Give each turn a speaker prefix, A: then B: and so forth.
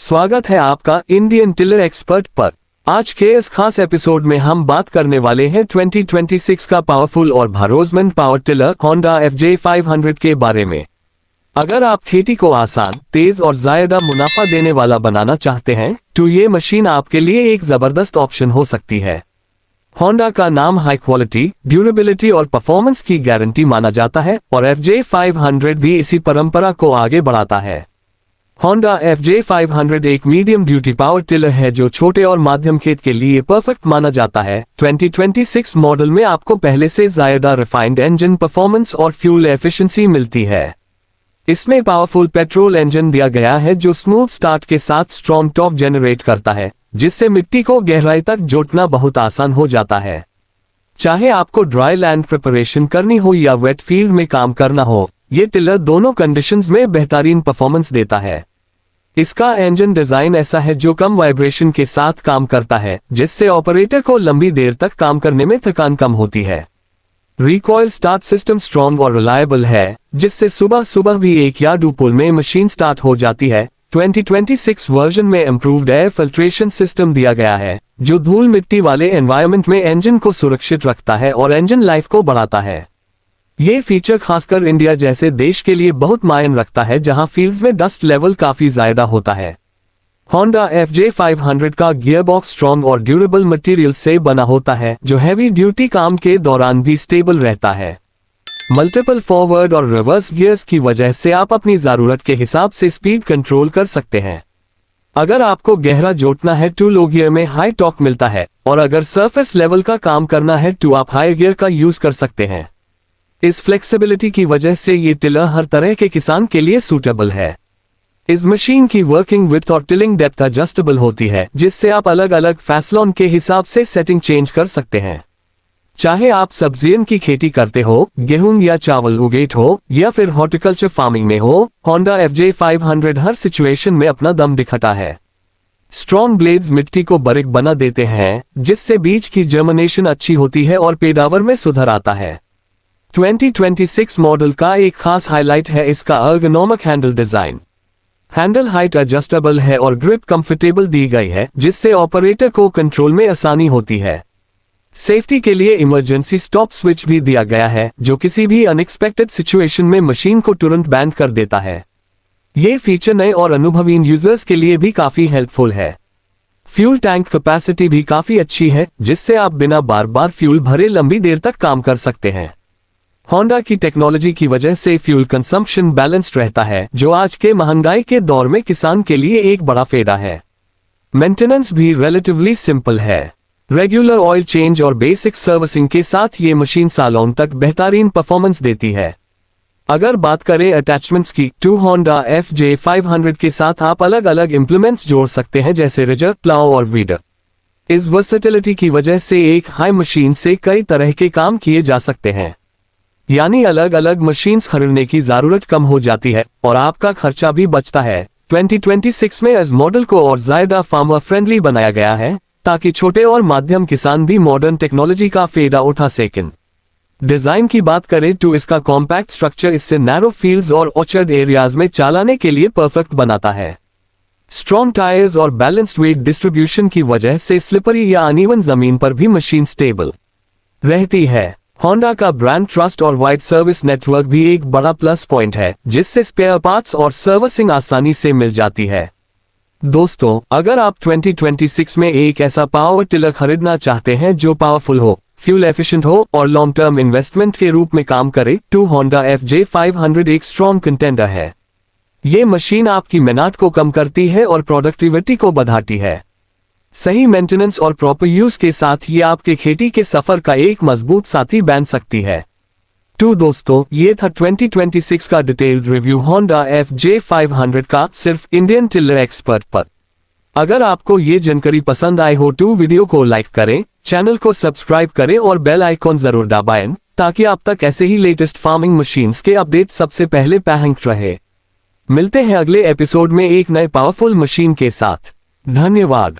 A: स्वागत है आपका इंडियन टिलर एक्सपर्ट पर। आज के इस खास एपिसोड में हम बात करने वाले हैं 2026 का पावरफुल और भरोसेमंद पावर टिलर होंडा FJ500 के बारे में। अगर आप खेती को आसान, तेज और ज्यादा मुनाफा देने वाला बनाना चाहते हैं तो ये मशीन आपके लिए एक जबरदस्त ऑप्शन हो सकती है। होंडा का नाम हाई क्वालिटी, ड्यूरेबिलिटी और परफॉर्मेंस की गारंटी माना जाता है और FJ500 भी इसी परंपरा को आगे बढ़ाता है। होंडा FJ500 एक मीडियम ड्यूटी पावर टिलर है जो छोटे और माध्यम खेत के लिए परफेक्ट माना जाता है। 2026 मॉडल में आपको पहले से ज्यादा रिफाइंड इंजन परफॉर्मेंस और फ्यूल एफिशिएंसी मिलती है। इसमें पावरफुल पेट्रोल इंजन दिया गया है जो स्मूथ स्टार्ट के साथ स्ट्रॉन्ग टॉर्क जनरेट करता है, जिससे मिट्टी को गहराई तक जोतना बहुत आसान हो जाता है। चाहे आपको ड्राई लैंड प्रिपरेशन करनी हो या वेट फील्ड में काम करना हो, ये टिलर दोनों कंडीशंस में बेहतरीन परफॉर्मेंस देता है। इसका इंजन डिजाइन ऐसा है जो कम वाइब्रेशन के साथ काम करता है, जिससे ऑपरेटर को लंबी देर तक काम करने में थकान कम होती है। रिकॉइल स्टार्ट सिस्टम स्ट्रॉन्ग और रिलायबल है, जिससे सुबह सुबह भी एक या दो पुल में मशीन स्टार्ट हो जाती है। 2026 वर्जन में इम्प्रूव्ड एयर फिल्ट्रेशन सिस्टम दिया गया है, जो धूल मिट्टी वाले एनवायरनमेंट में इंजन को सुरक्षित रखता है और इंजन लाइफ को बढ़ाता है। ये फीचर खासकर इंडिया जैसे देश के लिए बहुत मायने रखता है, जहां फील्ड्स में डस्ट लेवल काफी ज्यादा होता है। होंडा FJ500 का गियरबॉक्स स्ट्रॉन्ग और ड्यूरेबल मटेरियल से बना होता है, जो हैवी ड्यूटी काम के दौरान भी स्टेबल रहता है। मल्टीपल फॉरवर्ड और रिवर्स गियर्स की वजह से आप अपनी जरूरत के हिसाब से स्पीड कंट्रोल कर सकते हैं। अगर आपको गहरा जोतना है तो लो गियर में हाई टॉर्क मिलता है, और अगर सरफेस लेवल का काम करना है तो आप हाई गियर का यूज कर सकते हैं। इस फ्लेक्सिबिलिटी की वजह से ये टिलर हर तरह के किसान के लिए सूटेबल है। इस मशीन की वर्किंग विड्थ और टिलिंग डेप्थ एडजस्टेबल होती है, जिससे आप अलग अलग फैसलों के हिसाब से सेटिंग चेंज कर सकते हैं। चाहे आप सब्जियों की खेती करते हो, गेहूं या चावल उगेट हो, या फिर हॉर्टिकल्चर फार्मिंग में हो, होंडा FJ500 हर सिचुएशन में अपना दम दिखाता है। स्ट्रॉन्ग ब्लेड्स मिट्टी को बारीक बना देते हैं, जिससे बीज की जर्मिनेशन अच्छी होती है और पैदावार में सुधार आता है। 2026 मॉडल का एक खास हाईलाइट है इसका ergonomic handle design. Handle height adjustable है और ग्रिप कंफर्टेबल दी गई है, जिससे ऑपरेटर को कंट्रोल में आसानी होती है। सेफ्टी के लिए इमरजेंसी स्टॉप स्विच भी दिया गया है, जो किसी भी अनएक्सपेक्टेड सिचुएशन में मशीन को तुरंत बैंड कर देता है। ये फीचर नए और अनुभवी यूजर्स के लिए भी काफी हेल्पफुल है। फ्यूल टैंक कैपेसिटी भी काफी अच्छी है, जिससे आप बिना बार बार फ्यूल भरे लंबी देर तक काम कर सकते हैं। होंडा की टेक्नोलॉजी की वजह से फ्यूल कंजम्पशन बैलेंस्ड रहता है, जो आज के महंगाई के दौर में किसान के लिए एक बड़ा फायदा है। मेंटेनेंस भी रिलेटिवली सिंपल है। रेगुलर ऑयल चेंज और बेसिक सर्विसिंग के साथ ये मशीन सालों तक बेहतरीन परफॉर्मेंस देती है। अगर बात करें अटैचमेंट्स की, तो होंडा FJ500 के साथ आप अलग अलग इंप्लीमेंट्स जोड़ सकते हैं, जैसे रिजर, प्लाउ और वीडर। इस वर्सेटिलिटी की वजह से एक हाई मशीन से कई तरह के काम किए जा सकते हैं, यानी अलग अलग मशीन्स खरीदने की जरूरत कम हो जाती है और आपका खर्चा भी बचता है। 2026 में इस मॉडल को और ज्यादा फार्मर फ्रेंडली बनाया गया है, ताकि छोटे और माध्यम किसान भी मॉडर्न टेक्नोलॉजी का फायदा उठा सकें। डिजाइन की बात करें तो इसका कॉम्पैक्ट स्ट्रक्चर इसे नैरो फील्ड्स और ऑर्चर्ड एरियाज में चलाने के लिए परफेक्ट बनाता है। स्ट्रॉन्ग टायर्स और बैलेंस्ड वेट डिस्ट्रीब्यूशन की वजह से स्लिपरी या अनइवन जमीन पर भी मशीन स्टेबल रहती है। होंडा का ब्रांड ट्रस्ट और वाइड सर्विस नेटवर्क भी एक बड़ा प्लस पॉइंट है, जिससे स्पेयर पार्ट्स और सर्विसिंग आसानी से मिल जाती है। दोस्तों, अगर आप 2026 में एक ऐसा पावर टिलर खरीदना चाहते हैं जो पावरफुल हो, फ्यूल एफिशिएंट हो और लॉन्ग टर्म इन्वेस्टमेंट के रूप में काम करे, तो होंडा FJ500 एक स्ट्रॉन्ग कंटेंडर है। ये मशीन आपकी मेहनत को कम करती है और प्रोडक्टिविटी को बढ़ाती है। सही मेंटेनेंस और प्रॉपर यूज के साथ ये आपके खेती के सफर का एक मजबूत साथी बन सकती है। तो दोस्तों, ये था 2026 का डिटेल्ड रिव्यू होंडा FJ500 का, सिर्फ इंडियन टिलर एक्सपर्ट पर। अगर आपको ये जानकारी पसंद आई हो तो वीडियो को लाइक करें, चैनल को सब्सक्राइब करें और बेल आइकॉन जरूर दबाएं, ताकि आप तक ऐसे ही लेटेस्ट फार्मिंग मशीन्स के अपडेट सबसे पहले पहुंच रहे। मिलते हैं अगले एपिसोड में एक नए पावरफुल मशीन के साथ। धन्यवाद।